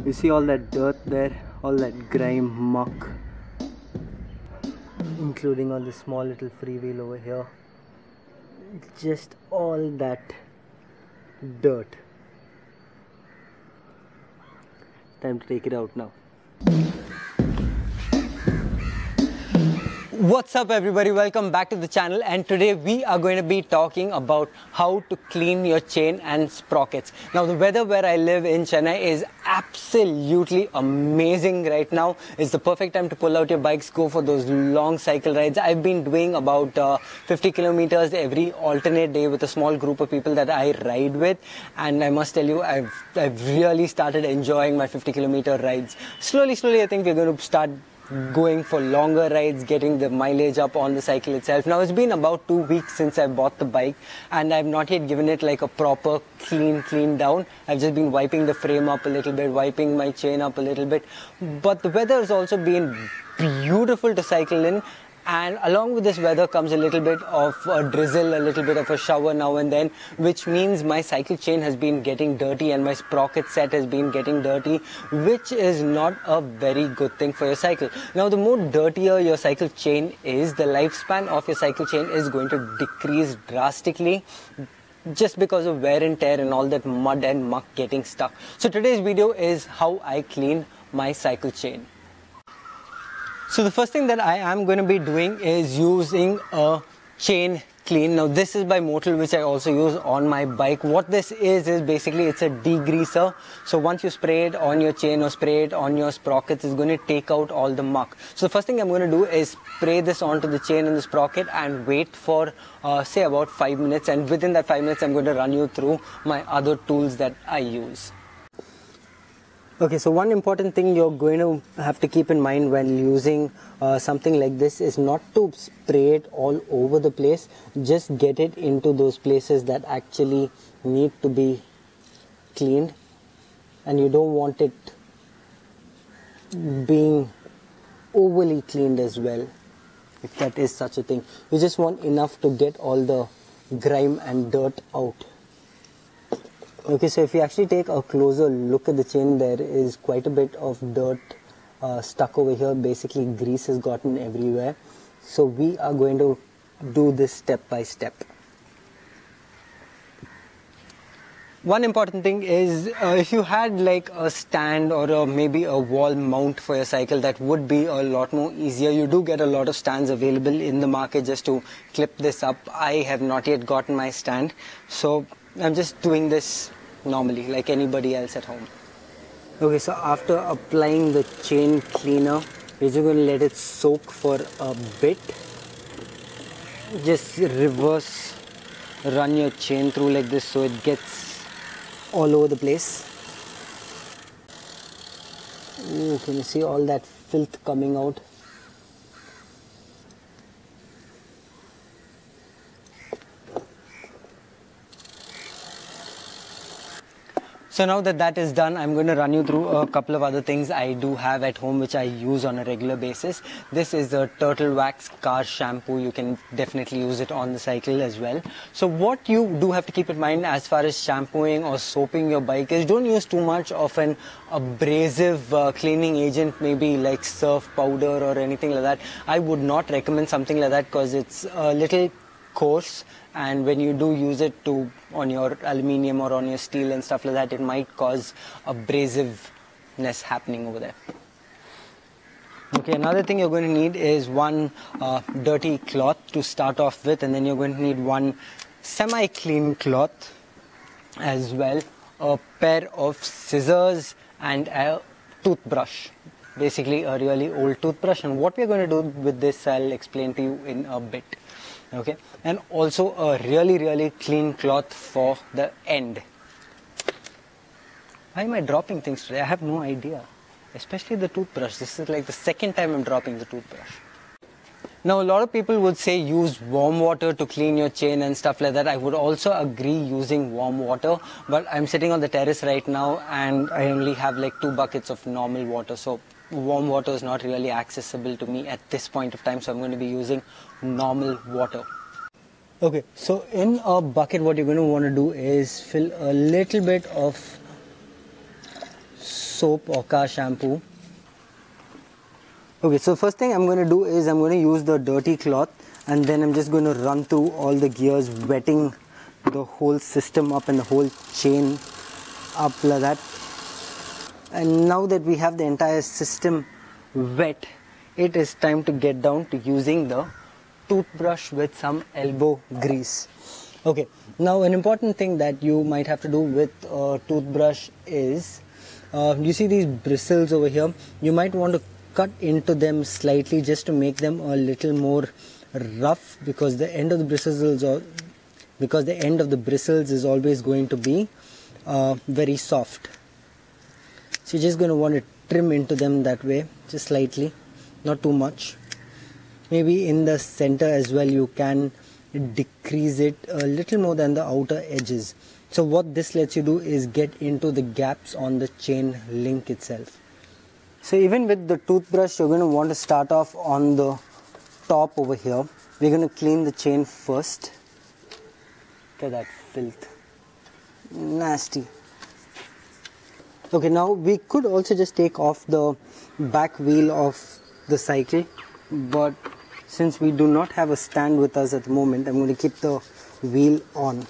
You see all that dirt there, all that grime, muck, including on the small little freewheel over here. Just all that dirt. Time to take it out now. What's up everybody, welcome back to the channel, and today we are going to be talking about how to clean your chain and sprockets. Now the weather where I live in Chennai is absolutely amazing right now. It's the perfect time to pull out your bikes, go for those long cycle rides. I've been doing about 50 kilometers every alternate day with a small group of people that I ride with, and I must tell you I've really started enjoying my 50-kilometer rides. Slowly I think we're going to start going for longer rides, getting the mileage up on the cycle itself. Now it's been about 2 weeks since I bought the bike, and I've not yet given it like a proper clean down. I've just been wiping the frame up a little bit, wiping my chain up a little bit, but the weather has also been beautiful to cycle in. And along with this weather comes a little bit of a drizzle, a little bit of a shower now and then, which means my cycle chain has been getting dirty and my sprocket set has been getting dirty, which is not a very good thing for your cycle. Now, the more dirtier your cycle chain is, the lifespan of your cycle chain is going to decrease drastically, just because of wear and tear and all that mud and muck getting stuck. So today's video is how I clean my cycle chain. So the first thing that I am going to be doing is using a chain clean. Now this is by Motul, which I also use on my bike. What this is basically it's a degreaser. So once you spray it on your chain or spray it on your sprockets, it's going to take out all the muck. So the first thing I'm going to do is spray this onto the chain and the sprocket and wait for say about 5 minutes, and within that 5 minutes I'm going to run you through my other tools that I use. Okay, so one important thing you're going to have to keep in mind when using something like this is not to spray it all over the place. Just get it into those places that actually need to be cleaned, and you don't want it being overly cleaned as well, if that is such a thing. You just want enough to get all the grime and dirt out. Okay, so if you actually take a closer look at the chain, there is quite a bit of dirt stuck over here. Basically, grease has gotten everywhere. So we are going to do this step by step. One important thing is if you had like a stand or maybe a wall mount for your cycle, that would be a lot more easier. You do get a lot of stands available in the market just to clip this up. I have not yet gotten my stand, so I'm just doing this normally like anybody else at home. Okay, so after applying the chain cleaner, we're just going to let it soak for a bit. Just reverse run your chain through like this so it gets all over the place. Ooh, can you see all that filth coming out? So now that that is done, I'm going to run you through a couple of other things I do have at home which I use on a regular basis. This is a Turtle Wax car shampoo. You can definitely use it on the cycle as well. So what you do have to keep in mind as far as shampooing or soaping your bike is, don't use too much of an abrasive cleaning agent, maybe like surf powder or anything like that. I would not recommend something like that because it's a little coarse, and when you do use it on your aluminium or on your steel and stuff like that, it might cause abrasiveness happening over there. Okay, another thing you're going to need is one dirty cloth to start off with, and then you're going to need one semi-clean cloth as well, a pair of scissors and a toothbrush, basically a really old toothbrush. And what we're going to do with this I'll explain to you in a bit. Okay, and also a really clean cloth for the end. Why am I dropping things today? I have no idea. Especially the toothbrush. This is like the second time I'm dropping the toothbrush. Now a lot of people would say use warm water to clean your chain and stuff like that. I would also agree using warm water, but I'm sitting on the terrace right now and I only have like 2 buckets of normal water, so warm water is not really accessible to me at this point of time, so I'm going to be using normal water. Okay, so in a bucket what you're going to want to do is fill a little bit of soap or car shampoo. Okay, so first thing I'm going to do is I'm going to use the dirty cloth, and then I'm just going to run through all the gears, wetting the whole system up and the whole chain up like that. And now that we have the entire system wet, it is time to get down to using the toothbrush with some elbow grease. Okay, now an important thing that you might have to do with a toothbrush is, you see these bristles over here, you might want to cut into them slightly just to make them a little more rough, because the end of the bristles is always going to be very soft. So you're just going to want to trim into them that way, just slightly, not too much. Maybe in the center as well you can decrease it a little more than the outer edges. So what this lets you do is get into the gaps on the chain link itself. So even with the toothbrush, you're going to want to start off on the top over here. We're going to clean the chain first. Look at that filth. Nasty. Okay, now we could also just take off the back wheel of the cycle, but since we do not have a stand with us at the moment, I'm going to keep the wheel on.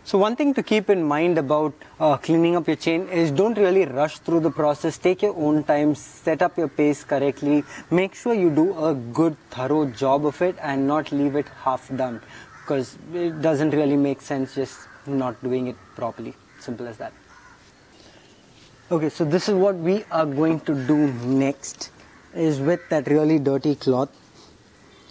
So one thing to keep in mind about cleaning up your chain is don't really rush through the process. Take your own time, set up your pace correctly, make sure you do a good thorough job of it and not leave it half done, because it doesn't really make sense just not doing it properly. Simple as that. Okay, so this is what we are going to do next, is with that really dirty cloth,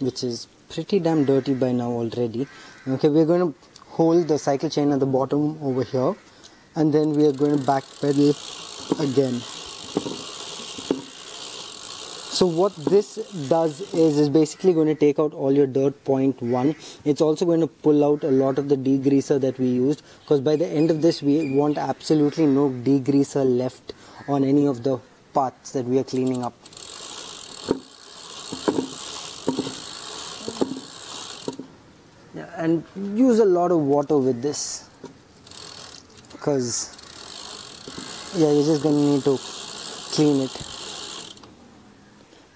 which is pretty damn dirty by now already. Okay, we're going to hold the cycle chain at the bottom over here, and then we are going to back pedal again. So what this does is basically going to take out all your dirt, point one. It's also going to pull out a lot of the degreaser that we used, because by the end of this we want absolutely no degreaser left on any of the parts that we are cleaning up. And use a lot of water with this, because you're just going to need to clean it.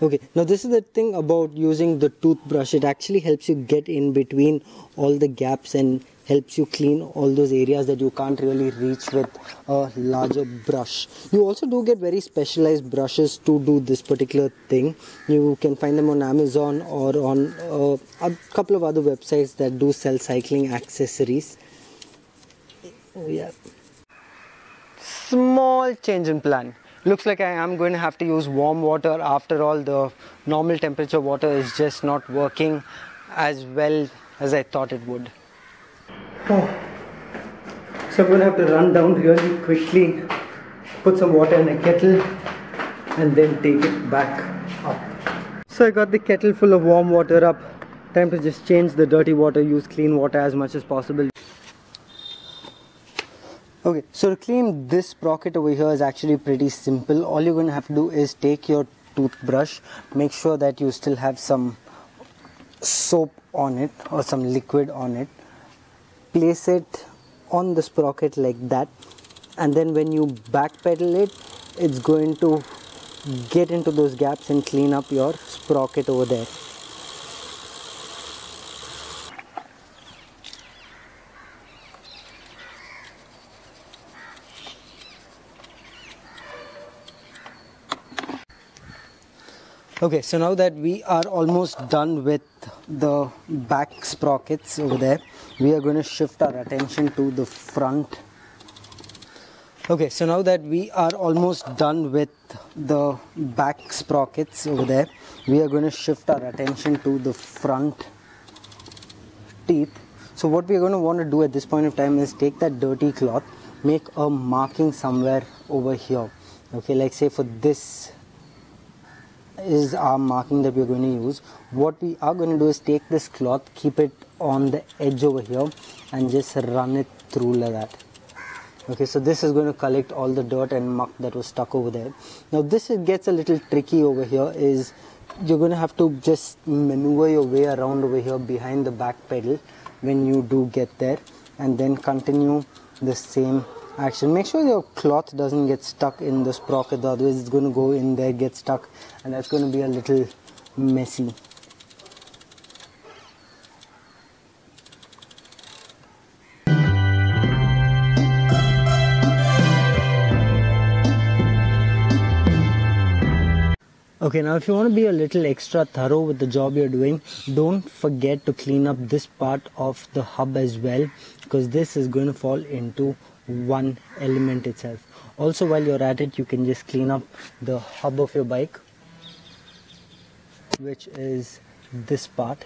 Okay, now this is the thing about using the toothbrush. It actually helps you get in between all the gaps and helps you clean all those areas that you can't really reach with a larger brush. You also do get very specialized brushes to do this particular thing. You can find them on Amazon or on a couple of other websites that do sell cycling accessories. Oh yeah. Small change in plan. Looks like I am going to have to use warm water. After all, the normal temperature water is just not working as well as I thought it would. Oh. So I'm going to have to run down really quickly, put some water in a kettle and then take it back up. So I got the kettle full of warm water up. Time to just change the dirty water, use clean water as much as possible. Okay, so to clean this sprocket over here is actually pretty simple. All you're going to have to do is take your toothbrush, make sure that you still have some soap on it or some liquid on it, place it on the sprocket like that, and then when you backpedal it, it's going to get into those gaps and clean up your sprocket over there. Okay, so now that we are almost done with the back sprockets over there, we are going to shift our attention to the front. Okay, so now that we are almost done with the back sprockets over there, we are going to shift our attention to the front teeth. So what we are going to want to do at this point of time is take that dirty cloth, make a marking somewhere over here. Okay, like say for this is our marking that we're going to use. What we are going to do is take this cloth, keep it on the edge over here and just run it through like that. Okay, so this is going to collect all the dirt and muck that was stuck over there. Now this gets a little tricky over here, is you're going to have to just maneuver your way around over here behind the back pedal when you do get there, and then continue the same action. Make sure your cloth doesn't get stuck in the sprocket, otherwise it's going to go in there, get stuck, and that's going to be a little messy. Okay, now if you want to be a little extra thorough with the job you're doing, don't forget to clean up this part of the hub as well, because this is going to fall into one element itself. Also, while you're at it, you can just clean up the hub of your bike, which is this part.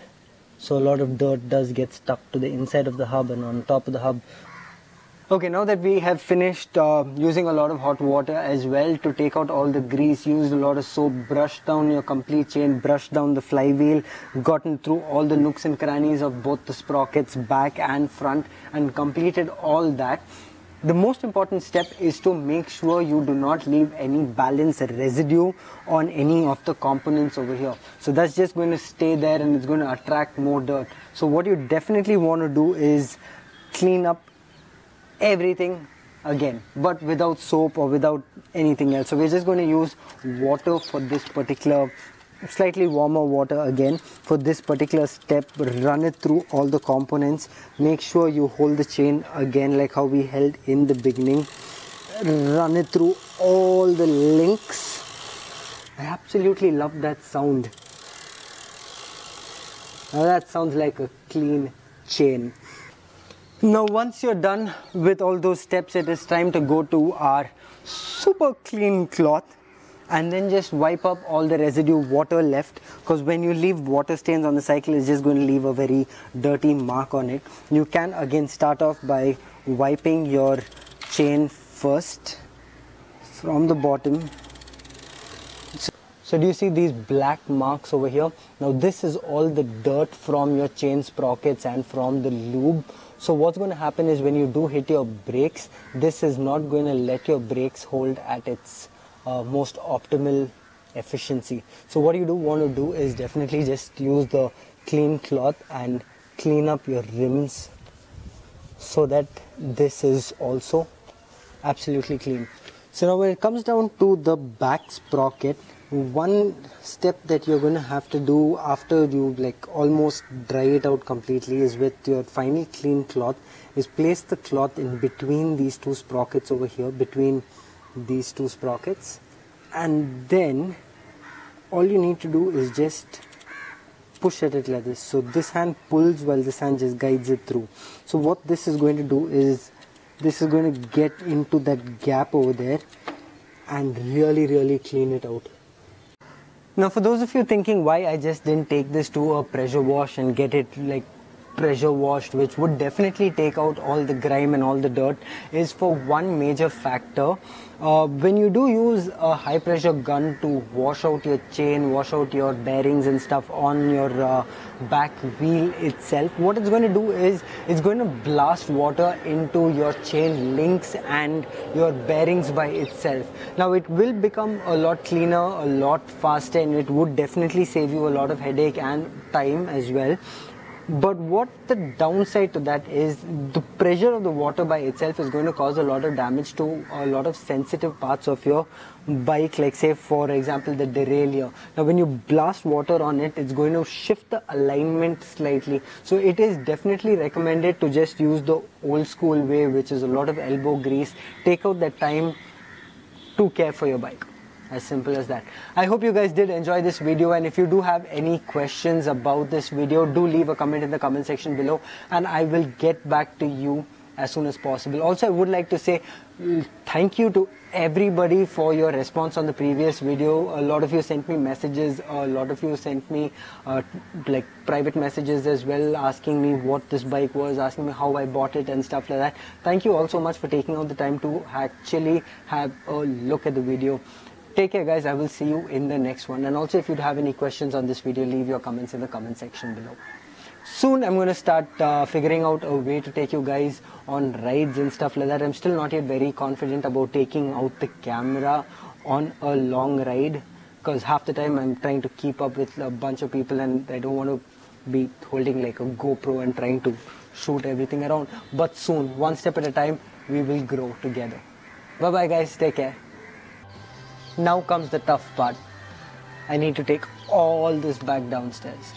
So a lot of dirt does get stuck to the inside of the hub and on top of the hub. Okay, now that we have finished using a lot of hot water as well to take out all the grease, used a lot of soap, brushed down your complete chain, brushed down the flywheel, gotten through all the nooks and crannies of both the sprockets, back and front, and completed all that. The most important step is to make sure you do not leave any balance residue on any of the components over here. So that's just going to stay there and it's going to attract more dirt. So what you definitely want to do is clean up everything again, but without soap or without anything else. So we're just going to use water for this particular, slightly warmer water again for this particular step. Run it through all the components. Make sure you hold the chain again like how we held in the beginning. Run it through all the links. I absolutely love that sound. Now that sounds like a clean chain. Now once you're done with all those steps, it is time to go to our super clean cloth and then just wipe up all the residue water left, because when you leave water stains on the cycle, it's just going to leave a very dirty mark on it. You can again start off by wiping your chain first from the bottom. So do you see these black marks over here? Now this is all the dirt from your chain sprockets and from the lube. So what's going to happen is when you do hit your brakes, this is not going to let your brakes hold at its most optimal efficiency. So what you do want to do is definitely just use the clean cloth and clean up your rims so that this is also absolutely clean. So now when it comes down to the back sprocket, one step that you're going to have to do after you almost dry it out completely is with your finely clean cloth is place the cloth in between these two sprockets over here, between these two sprockets, and then all you need to do is just push at it like this. So this hand pulls while this hand just guides it through. So what this is going to do is this is going to get into that gap over there and really clean it out. Now for those of you thinking why I just didn't take this to a pressure wash and get it pressure washed, which would definitely take out all the grime and all the dirt, is for one major factor. When you do use a high pressure gun to wash out your chain, wash out your bearings and stuff on your back wheel itself, what it's going to do is it's going to blast water into your chain links and your bearings by itself. Now it will become a lot cleaner, a lot faster, and it would definitely save you a lot of headache and time as well. But what the downside to that is, the pressure of the water by itself is going to cause a lot of damage to a lot of sensitive parts of your bike, like say for example the derailleur. Now when you blast water on it, it's going to shift the alignment slightly. So it is definitely recommended to just use the old school way, which is a lot of elbow grease. Take out that time to care for your bike. As simple as that. I hope you guys did enjoy this video, and if you do have any questions about this video, do leave a comment in the comment section below and I will get back to you as soon as possible. Also, I would like to say thank you to everybody for your response on the previous video. A lot of you sent me messages, a lot of you sent me private messages as well, asking me what this bike was, asking me how I bought it and stuff like that. Thank you all so much for taking out the time to actually have a look at the video. Take care guys, I will see you in the next one. And also if you have any questions on this video, leave your comments in the comment section below. Soon I'm going to start figuring out a way to take you guys on rides and stuff like that. I'm still not yet very confident about taking out the camera on a long ride, because half the time I'm trying to keep up with a bunch of people and I don't want to be holding like a GoPro and trying to shoot everything around. But soon, one step at a time, we will grow together. Bye bye guys, take care. Now comes the tough part. I need to take all this back downstairs.